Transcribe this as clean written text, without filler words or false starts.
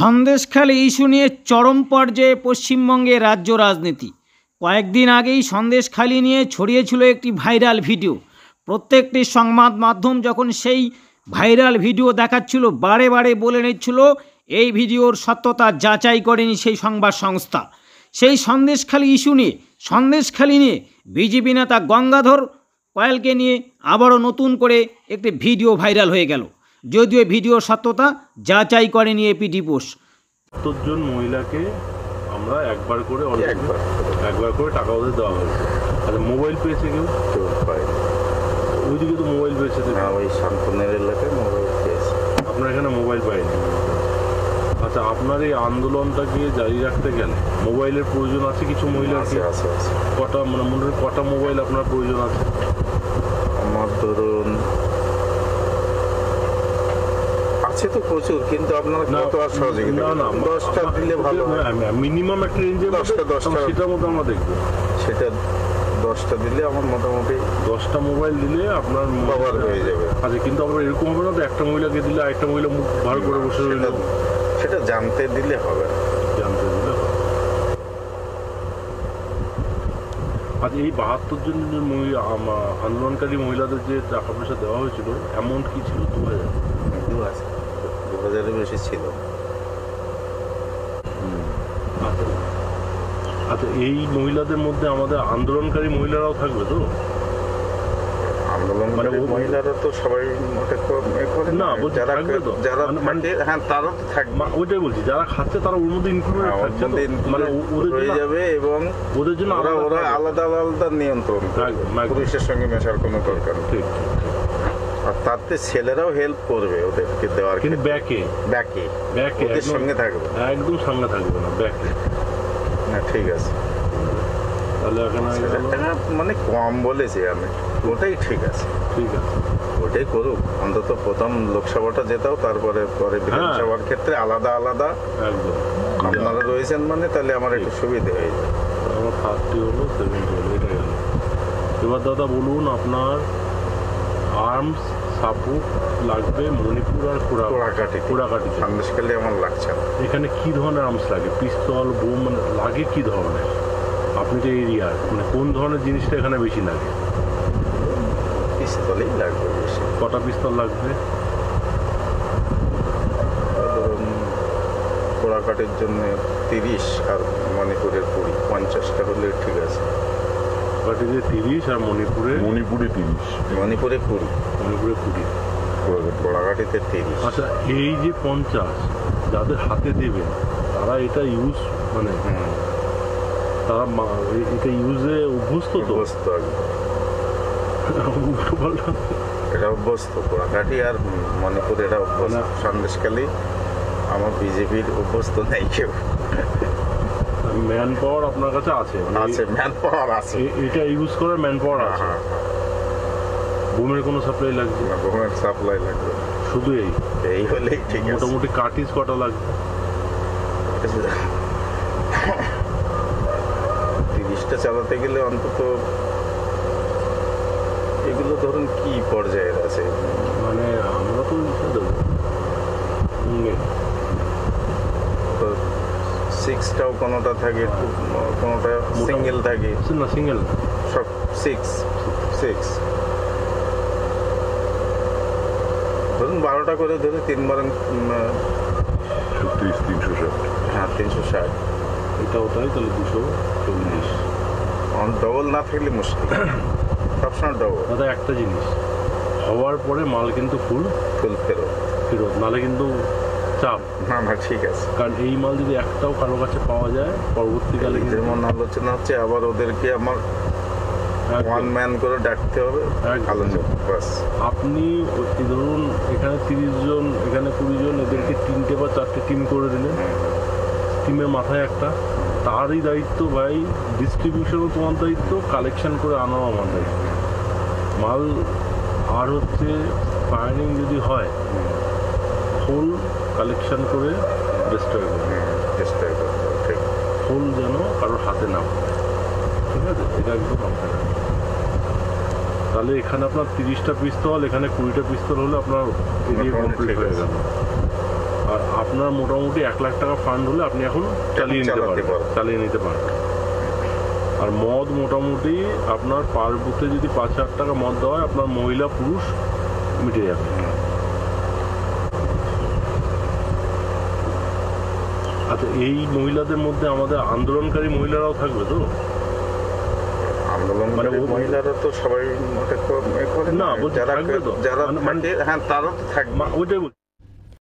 Sandeshkhali issue নিয়ে চরম পর্যায়ে পশ্চিমবঙ্গে রাজ্য রাজনীতি। কয়েকদিন আগেই সন্দেশখালি নিয়ে ছড়িয়েছিল একটি ভাইরাল ভিডিও। প্রত্যেকটি সংবাদ মাধ্যম যখন সেই ভাইরাল ভিডিও দেখাচ্ছিল, বারে বারে বলে নিচ্ছিল এই ভিডিওর সত্যতা যাচাই করেনি সেই সংবাদ সংস্থা। সেই সন্দেশখালি ইস্যু নিয়ে, সন্দেশখালি নিয়ে বিজেপি নেতা গঙ্গাধর কয়ালকে নিয়ে আবারও নতুন করে একটি ভিডিও ভাইরাল হয়ে গেল, যদিও ভিডিওর সত্যতা যাচাই করেনি এপিডি পোস্ট। ৭০ জন মহিলাকে আমরা একবার করে টাকা ওদের দেওয়া হয়েছে। আচ্ছা, মোবাইল পেয়েছে কেউ পায়নি? ওইদিকে তো মোবাইল পেয়েছে না, ওই শান্তনের এলাকায় মোবাইল পেয়েছে। আপনার এখানে মোবাইল পাইনি। আচ্ছা, আপনার এই আন্দোলনটাকে জারি রাখতে গেলে মোবাইলের প্রয়োজন আছে কিছু মহিলাকে? আছে। কটা, মানে মনে হয় কটা মোবাইল আপনার প্রয়োজন আছে? আমার ধরুন আছে তো প্রচুর, কিন্তু আপনারা কত আর সহযোগিতা? না, 10টা দিলে ভালো হয়। মিনিমাম একটা রেঞ্জে 10টা সেটার মধ্যে আমরা দেখবো। সেটা 10টা দিলে আমার মোটামুটি 10টা মোবাইল দিলে আপনার কভার হয়ে যাবে। আচ্ছা, কিন্তু আমরা এরকম হবে না তো একটা মহিলাকে দিলে আরেকটা মহিলা মুখ ভার করে বসে রইল? সেটা জানতে দিলে হবে। জানতে দিলে হবে। আচ্ছা, এই 72 জন আন্দোলনকারী মহিলাদের যে টাকা পয়সা দেওয়া হয়েছিল, অ্যামাউন্ট কি ছিল? 2000-এর বেশি ছিল। আচ্ছা, এই মহিলাদের মধ্যে আমাদের আন্দোলনকারী মহিলারাও থাকবে তো? আন্দোলনকারী মহিলারা তো সবাই না, যারা হ্যাঁ তারা তো থাকবে। ওইটাই বলছি, যারা খাচ্ছে তারা ওর মধ্যে ইনক্লুড মানে হয়ে যাবে, এবং ওদের জন্য ওরা আলাদা আলাদা নিয়ন্ত্রণ, পুলিশের সঙ্গে মেশার কোনো দরকার নেই। আর তাতে ছেলেরাও হেল্প করবে ওদেরকে দেওয়ার, কিন্তু ব্যাকে ওদের সঙ্গে থাকবে, একদম সঙ্গে থাকবে না, ব্যাকে। না, ঠিক আছে, তাহলে মানে কম বলেছি আমি, ওটাই ঠিক আছে, ওটাই করুক। অন্তত প্রথম লোকসভাটা যেতাও, তারপরে বিধানসভার ক্ষেত্রে আলাদা আলাদা আপনারা রয়েছেন, মানে তাহলে আমার একটু সুবিধা হয়ে যায়। আমার 30 হলো, 70 হলো, এটা গেল। এবার দাদা বলুন, আপনার আর্মস সাপোর্ট লাগবে মণিপুর আর কোড়াকাটি। সন্দেশখালি আমার লাগছে না। এখানে কি ধরনের আর্মস লাগে? পিস্তল, বোম, মানে লাগে কি ধরনের? আপনি যে এরিয়ার, মানে কোন ধরনের জিনিসটা এখানে বেশি লাগে? পিস্তলই লাগবে বেশি। কটা পিস্তল লাগবে? ধরুন কোড়াকাটির জন্য 30 আর মণিপুরের 20, 50টা হলে ঠিক আছে। কোড়াকাটিতে 30 আর মণিপুরে 30, মণিপুরে 20, কোড়াকাটিতে 30। আচ্ছা, এই যে 50 যাদের হাতে দেবেন, তারা এটা ইউজ, মানে তারা এটা ইউজে অভ্যস্ত তো? এটা অভ্যস্ত, কোড়াকাটি আর মণিপুর এটা অভ্যস্ত। সন্দেশখালি আমার বিজেপির অভ্যস্ত নেই কেউ। ম্যান পাওয়ার আপনার কাছে আছে? ম্যান পাওয়ার আছে, এটা ইউজ করার ম্যান পাওয়ার আছে। বোমের কোনো সাপ্লাই লাগবে না? বোমের সাপ্লাই লাগবে শুধু এই হলেই ঠিক। মোটামুটি কার্টিজ কটা লাগবে? 30টা চালাতে গেলে অন্তত এগুলো ধরুন কি পর্যায়ের আছে, মানে আমরা তো দেবো 6টাও কোনোটা থাকে, কোনোটা সিঙ্গেল থাকে না, সিঙ্গেল সব 6 ধরুন 12টা করে ধরে 3 বার 360। হ্যাঁ, 360। এটাও তাই, তাহলে 240। ডবল না থাকলে মুশকিল, সবসময় ডবল। দাদা, একটা জিনিস, হওয়ার পরে মাল কিন্তু ফুল ফেরত, নাহলে কিন্তু চাপ। না, ঠিক আছে। কারণ এই মাল যদি একটাও কারো কাছে পাওয়া যায়, পরবর্তীকালে যেমন আলোচনা হচ্ছে, আবার ওদেরকে আমার ওয়ান ম্যান করে ডাকতে হবে। আপনি ধরুন এখানে 30 জন, এখানে 20 জন, এদেরকে 3টে বা 4টে টিম করে দিলেন, টিমের মাথায় একটা, তারই দায়িত্ব ভাই, ডিস্ট্রিবিউশনও তোমার দায়িত্ব, কালেকশন করে আনাও আমার দায়িত্ব। মাল আর হচ্ছে ফায়ারিং যদি হয়, ফুল কালেকশন করে ডিস্ট্রয় করবে, ঠিক। ফুল যেন কারোর হাতে না পড়ে, ঠিক আছে? এটা একদম মাথায় রাখবে। তাহলে এখানে আপনার 30টা পিস্তল, এখানে 20টা পিস্তল হলে আপনার এরিয়া কমপ্লিট হয়ে গেল। আর আপনার মোটামুটি 1 লাখ টাকা ফান্ড হলে আপনি এখন চালিয়ে নিতে পারেন। আর মদ মোটামুটি আপনার পার বুথে যদি 5,000 টাকা মদ দেওয়া হয়, আপনার মহিলা পুরুষ মিটে যাবে। আচ্ছা, এই মহিলাদের মধ্যে আমাদের আন্দোলনকারী মহিলারাও থাকবে তো? আন্দোলনকারী মহিলারা তো সবাই না, যারা থাকে, হ্যাঁ তারা তো থাকবে। ওইটাই